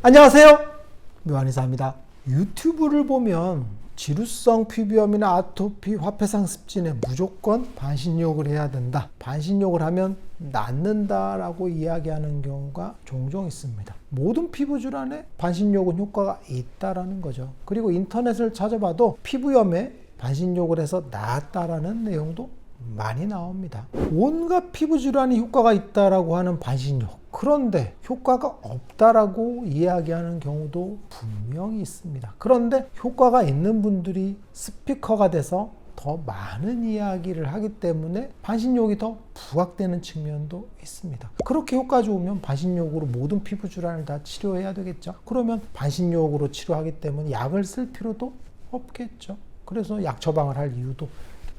안녕하세요, 묘한의사입니다. 유튜브를 보면 지루성 피부염이나 아토피, 화폐상습진에 무조건 반신욕을 해야 된다, 반신욕을 하면 낫는다라고 이야기하는 경우가 종종 있습니다. 모든 피부 질환에 반신욕은 효과가 있다라는 거죠. 그리고 인터넷을 찾아봐도 피부염에 반신욕을 해서 나았다라는 내용도 많이 나옵니다. 온갖 피부 질환이 효과가 있다라고 하는 반신욕, 그런데 효과가 없다라고 이야기하는 경우도 분명히 있습니다. 그런데 효과가 있는 분들이 스피커가 돼서 더 많은 이야기를 하기 때문에 반신욕이 더 부각되는 측면도 있습니다. 그렇게 효과 좋으면 반신욕으로 모든 피부 질환을 다 치료해야 되겠죠. 그러면 반신욕으로 치료하기 때문에 약을 쓸 필요도 없겠죠. 그래서 약 처방을 할 이유도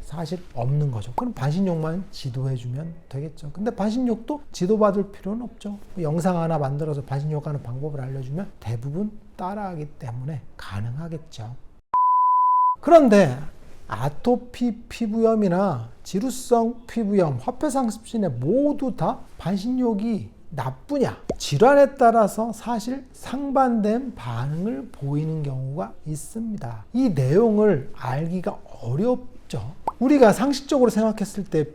사실 없는 거죠. 그럼 반신욕만 지도해주면 되겠죠. 근데 반신욕도 지도받을 필요는 없죠. 영상 하나 만들어서 반신욕하는 방법을 알려주면 대부분 따라하기 때문에 가능하겠죠. 그런데 아토피 피부염이나 지루성 피부염, 화폐상습진에 모두 다 반신욕이 나쁘냐? 질환에 따라서 사실 상반된 반응을 보이는 경우가 있습니다. 이 내용을 알기가 어렵죠. 우리가 상식적으로 생각했을 때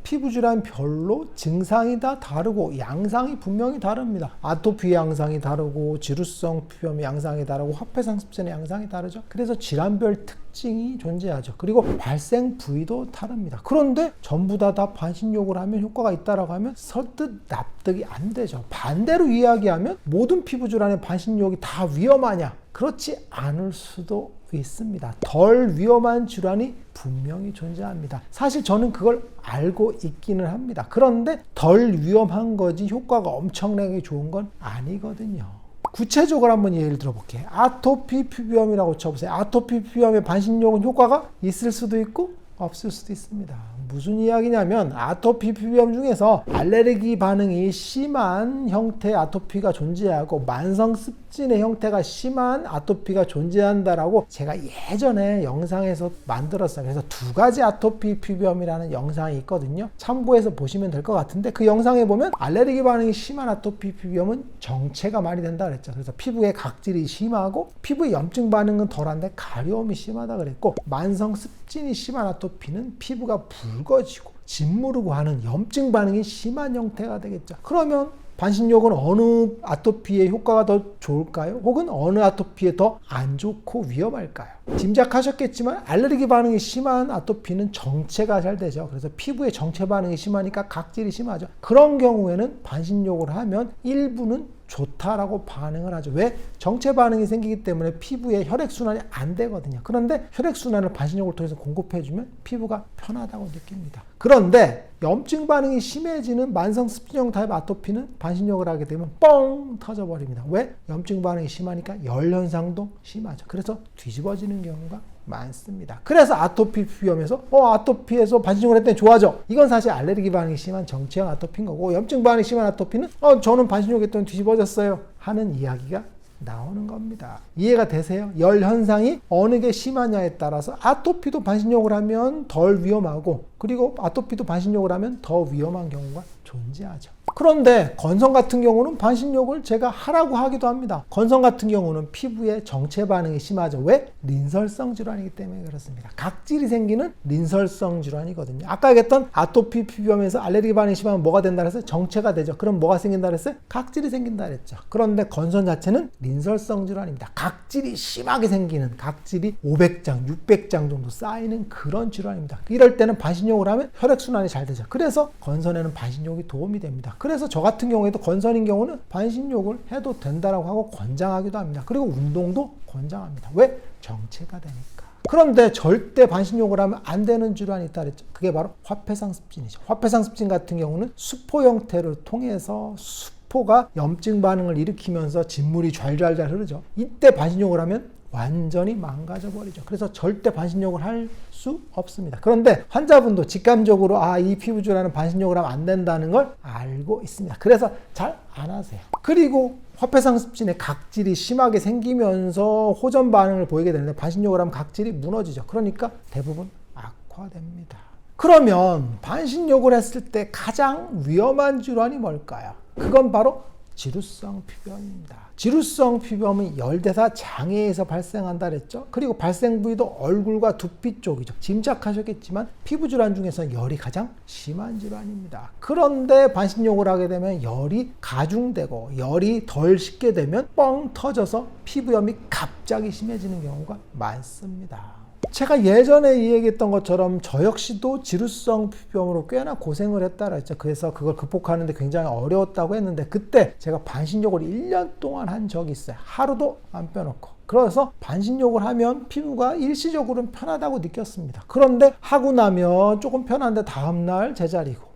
피부질환별로 증상이 다 다르고 양상이 분명히 다릅니다. 아토피 양상이 다르고 지루성 피부염의 양상이 다르고 화폐상습진의 양상이 다르죠. 그래서 질환별 특징이 존재하죠. 그리고 발생 부위도 다릅니다. 그런데 전부 다 반신욕을 하면 효과가 있다라고 하면 설득 납득이 안 되죠. 반대로 이야기하면 모든 피부질환의 반신욕이 다 위험하냐? 그렇지 않을 수도 있습니다. 덜 위험한 질환이 분명히 존재합니다. 사실 저는 그걸 알고 있기는 합니다. 그런데 덜 위험한 거지 효과가 엄청나게 좋은 건 아니거든요. 구체적으로 한번 예를 들어볼게요. 아토피 피부염이라고 쳐보세요. 아토피 피부염의 반신욕은 효과가 있을 수도 있고 없을 수도 있습니다. 무슨 이야기냐면 아토피 피부염 중에서 알레르기 반응이 심한 형태의 아토피가 존재하고 만성 습진의 형태가 심한 아토피가 존재한다라고 제가 예전에 영상에서 만들었어요. 그래서 두 가지 아토피 피부염이라는 영상이 있거든요. 참고해서 보시면 될 것 같은데 그 영상에 보면 알레르기 반응이 심한 아토피 피부염은 정체가 많이 된다 그랬죠. 그래서 피부에 각질이 심하고 피부에 염증 반응은 덜한데 가려움이 심하다 그랬고, 만성 습진이 심한 아토피는 피부가 붉어지고 짓무르고 하는 염증 반응이 심한 형태가 되겠죠. 그러면 반신욕은 어느 아토피에 효과가 더 좋을까요? 혹은 어느 아토피에 더 안 좋고 위험할까요? 짐작하셨겠지만 알레르기 반응이 심한 아토피는 정체가 잘 되죠. 그래서 피부에 정체 반응이 심하니까 각질이 심하죠. 그런 경우에는 반신욕을 하면 일부는 좋다라고 반응을 하죠. 왜? 정체 반응이 생기기 때문에 피부에 혈액순환이 안 되거든요. 그런데 혈액순환을 반신욕을 통해서 공급해주면 피부가 편하다고 느낍니다. 그런데 염증 반응이 심해지는 만성습진형 타입 아토피는 반신욕을 하게 되면 뻥 터져버립니다. 왜? 염증 반응이 심하니까 열 현상도 심하죠. 그래서 뒤집어지는 경우가 많습니다. 그래서 아토피 피부염에서 아토피에서 반신욕을 했더니 좋아져. 이건 사실 알레르기 반응이 심한 정체형 아토피인 거고, 염증 반응이 심한 아토피는 저는 반신욕 했더니 뒤집어졌어요 하는 이야기가 나오는 겁니다. 이해가 되세요? 열 현상이 어느 게 심하냐에 따라서 아토피도 반신욕을 하면 덜 위험하고, 그리고 아토피도 반신욕을 하면 더 위험한 경우가 존재하죠. 그런데 건성 같은 경우는 반신욕을 제가 하라고 하기도 합니다. 건성 같은 경우는 피부에 정체 반응이 심하죠. 왜? 린설성 질환이기 때문에 그렇습니다. 각질이 생기는 린설성 질환이거든요. 아까 얘기했던 아토피 피부염에서 알레르기 반응이 심하면 뭐가 된다 그랬어요? 정체가 되죠. 그럼 뭐가 생긴다 그랬어요? 각질이 생긴다 그랬죠. 그런데 건성 자체는 린설성 질환입니다. 각질이 심하게 생기는, 각질이 500장, 600장 정도 쌓이는 그런 질환입니다. 이럴 때는 반신욕을 하면 혈액순환이 잘 되죠. 그래서 건선에는 반신욕이 도움이 됩니다. 그래서 저 같은 경우에도 건선인 경우는 반신욕을 해도 된다라고 하고 권장하기도 합니다. 그리고 운동도 권장합니다. 왜? 정체가 되니까. 그런데 절대 반신욕을 하면 안 되는 질환이 있다 그랬죠. 그게 바로 화폐상습진이죠. 화폐상습진 같은 경우는 수포 형태를 통해서 수포가 염증 반응을 일으키면서 진물이 좔좔좔 흐르죠. 이때 반신욕을 하면 완전히 망가져 버리죠. 그래서 절대 반신욕을 할 수 없습니다. 그런데 환자분도 직감적으로 이 피부 질환은 반신욕을 하면 안 된다는 걸 알고 있습니다. 그래서 잘 안 하세요. 그리고 화폐상습진에 각질이 심하게 생기면서 호전 반응을 보이게 되는데 반신욕을 하면 각질이 무너지죠. 그러니까 대부분 악화됩니다. 그러면 반신욕을 했을 때 가장 위험한 질환이 뭘까요? 그건 바로 지루성 피부염입니다. 지루성 피부염은 열대사 장애에서 발생한다 그랬죠. 그리고 발생 부위도 얼굴과 두피 쪽이죠. 짐작하셨겠지만 피부 질환 중에서 열이 가장 심한 질환입니다. 그런데 반신욕을 하게 되면 열이 가중되고 열이 덜 식게 되면 뻥 터져서 피부염이 갑자기 심해지는 경우가 많습니다. 제가 예전에 이야기했던 것처럼 저 역시도 지루성 피부염으로 꽤나 고생을 했다 그랬죠. 그래서 그걸 극복하는데 굉장히 어려웠다고 했는데 그때 제가 반신욕을 1년 동안 한 적이 있어요. 하루도 안 빼놓고. 그래서 반신욕을 하면 피부가 일시적으로는 편하다고 느꼈습니다. 그런데 하고 나면 조금 편한데 다음날 제자리고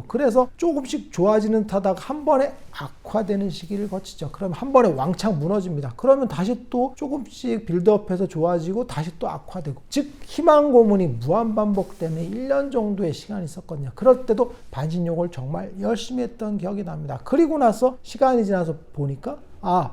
그래서 조금씩 좋아지는 듯 하다가 한 번에 악화되는 시기를 거치죠. 그러면 한 번에 왕창 무너집니다. 그러면 다시 또 조금씩 빌드업해서 좋아지고 다시 또 악화되고, 즉 희망 고문이 무한 반복되는 1년 정도의 시간이 있었거든요. 그럴 때도 반신욕을 정말 열심히 했던 기억이 납니다. 그리고 나서 시간이 지나서 보니까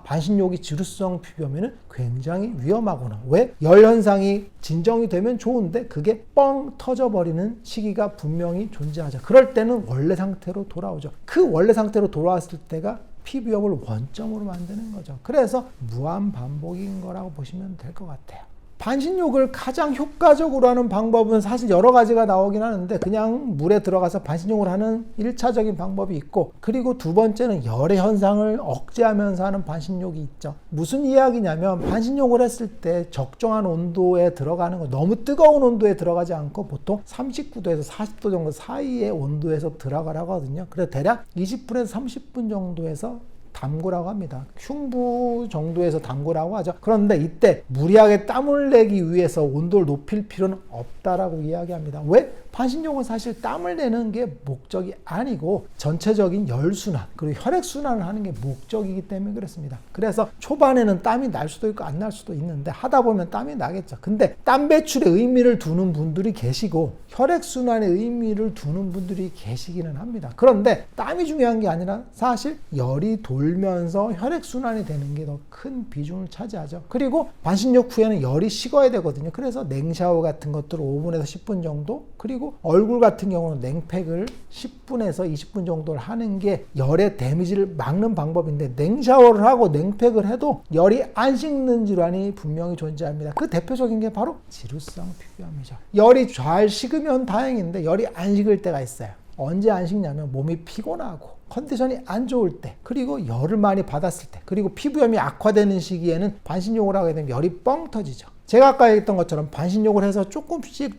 반신욕이 지루성 피부염에는 굉장히 위험하구나. 왜? 열 현상이 진정이 되면 좋은데 그게 뻥 터져버리는 시기가 분명히 존재하죠. 그럴 때는 원래 상태로 돌아오죠. 그 원래 상태로 돌아왔을 때가 피부염을 원점으로 만드는 거죠. 그래서 무한 반복인 거라고 보시면 될 것 같아요. 반신욕을 가장 효과적으로 하는 방법은 사실 여러 가지가 나오긴 하는데 그냥 물에 들어가서 반신욕을 하는 1차적인 방법이 있고, 그리고 두 번째는 열의 현상을 억제하면서 하는 반신욕이 있죠. 무슨 이야기냐면 반신욕을 했을 때 적정한 온도에 들어가는 거, 너무 뜨거운 온도에 들어가지 않고 보통 39도에서 40도 정도 사이의 온도에서 들어가라고 하거든요. 그래서 대략 20분에서 30분 정도에서 담그라고 합니다. 흉부 정도에서 담그라고 하죠. 그런데 이때 무리하게 땀을 내기 위해서 온도를 높일 필요는 없다라고 이야기합니다. 왜? 반신욕은 사실 땀을 내는 게 목적이 아니고 전체적인 열순환 그리고 혈액순환을 하는 게 목적이기 때문에 그렇습니다. 그래서 초반에는 땀이 날 수도 있고 안 날 수도 있는데 하다 보면 땀이 나겠죠. 근데 땀 배출에 의미를 두는 분들이 계시고 혈액순환에 의미를 두는 분들이 계시기는 합니다. 그런데 땀이 중요한 게 아니라 사실 열이 돌면서 혈액순환이 되는 게 더 큰 비중을 차지하죠. 그리고 반신욕 후에는 열이 식어야 되거든요. 그래서 냉샤워 같은 것들을 5분에서 10분 정도, 그리고 얼굴 같은 경우는 냉팩을 10분에서 20분 정도를 하는 게 열의 데미지를 막는 방법인데, 냉샤워를 하고 냉팩을 해도 열이 안 식는 질환이 분명히 존재합니다. 그 대표적인 게 바로 지루성 피부염이죠. 열이 잘 식으면 다행인데 열이 안 식을 때가 있어요. 언제 안 식냐면 몸이 피곤하고 컨디션이 안 좋을 때, 그리고 열을 많이 받았을 때, 그리고 피부염이 악화되는 시기에는 반신욕을 하게 되면 열이 뻥 터지죠. 제가 아까 얘기했던 것처럼 반신욕을 해서 조금씩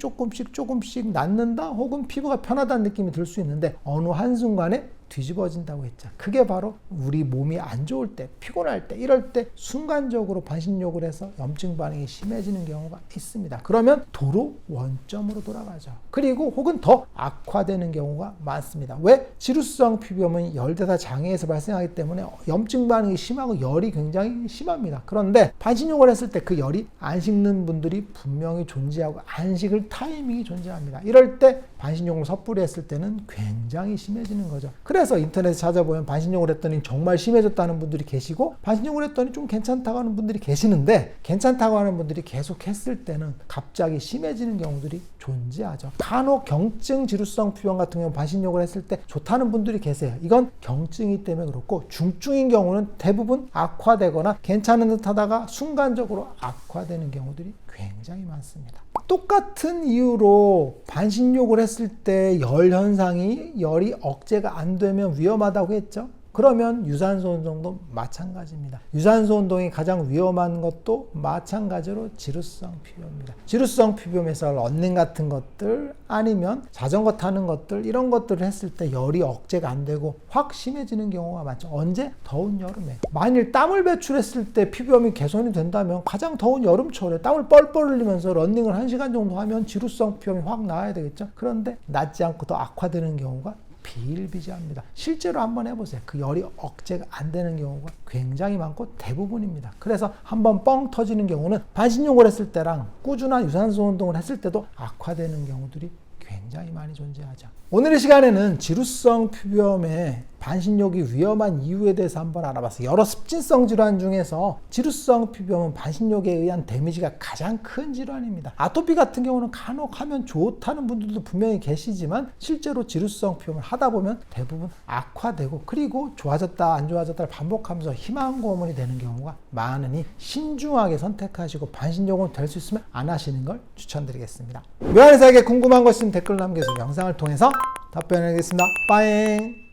낫는다 혹은 피부가 편하다는 느낌이 들 수 있는데 어느 한순간에 뒤집어진다고 했죠. 그게 바로 우리 몸이 안 좋을 때, 피곤할 때, 이럴 때 순간적으로 반신욕을 해서 염증 반응이 심해지는 경우가 있습니다. 그러면 도로 원점으로 돌아가죠. 그리고 혹은 더 악화되는 경우가 많습니다. 왜? 지루성 피부염은 열대사 장애에서 발생하기 때문에 염증 반응이 심하고 열이 굉장히 심합니다. 그런데 반신욕을 했을 때 그 열이 안 식는 분들이 분명히 존재하고 안 식을 타이밍이 존재합니다. 이럴 때 반신욕을 섣불리 했을 때는 굉장히 심해지는 거죠. 그래서 인터넷에 찾아보면 반신욕을 했더니 정말 심해졌다는 분들이 계시고, 반신욕을 했더니 좀 괜찮다고 하는 분들이 계시는데, 괜찮다고 하는 분들이 계속 했을 때는 갑자기 심해지는 경우들이 존재하죠. 간혹 경증 지루성 피부염 같은 경우 반신욕을 했을 때 좋다는 분들이 계세요. 이건 경증이기 때문에 그렇고, 중증인 경우는 대부분 악화되거나 괜찮은 듯 하다가 순간적으로 악화되는 경우들이 굉장히 많습니다. 똑같은 이유로 반신욕을 했을 때 열 현상이, 열이 억제가 안 되면 위험하다고 했죠. 그러면 유산소 운동도 마찬가지입니다. 유산소 운동이 가장 위험한 것도 마찬가지로 지루성 피부염입니다. 지루성 피부염에서 러닝 같은 것들 아니면 자전거 타는 것들, 이런 것들을 했을 때 열이 억제가 안 되고 확 심해지는 경우가 많죠. 언제? 더운 여름에. 만일 땀을 배출했을 때 피부염이 개선이 된다면 가장 더운 여름철에 땀을 뻘뻘 흘리면서 러닝을 1시간 정도 하면 지루성 피부염이 확 나아야 되겠죠. 그런데 낫지 않고 더 악화되는 경우가 비일비재합니다. 실제로 한번 해보세요. 그 열이 억제가 안 되는 경우가 굉장히 많고 대부분입니다. 그래서 한번 뻥 터지는 경우는 반신욕을 했을 때랑 꾸준한 유산소 운동을 했을 때도 악화되는 경우들이 굉장히 많이 존재하죠. 오늘의 시간에는 지루성 피부염의 반신욕이 위험한 이유에 대해서 한번 알아봤어요. 여러 습진성 질환 중에서 지루성 피부염은 반신욕에 의한 데미지가 가장 큰 질환입니다. 아토피 같은 경우는 간혹 하면 좋다는 분들도 분명히 계시지만 실제로 지루성 피부염을 하다 보면 대부분 악화되고 그리고 좋아졌다 안 좋아졌다를 반복하면서 희망 고문이 되는 경우가 많으니 신중하게 선택하시고 반신욕은 될 수 있으면 안 하시는 걸 추천드리겠습니다. 묘한의사에게 궁금한 거 있으면 댓글 남겨주세요. 영상을 통해서 답변하겠습니다. 빠잉.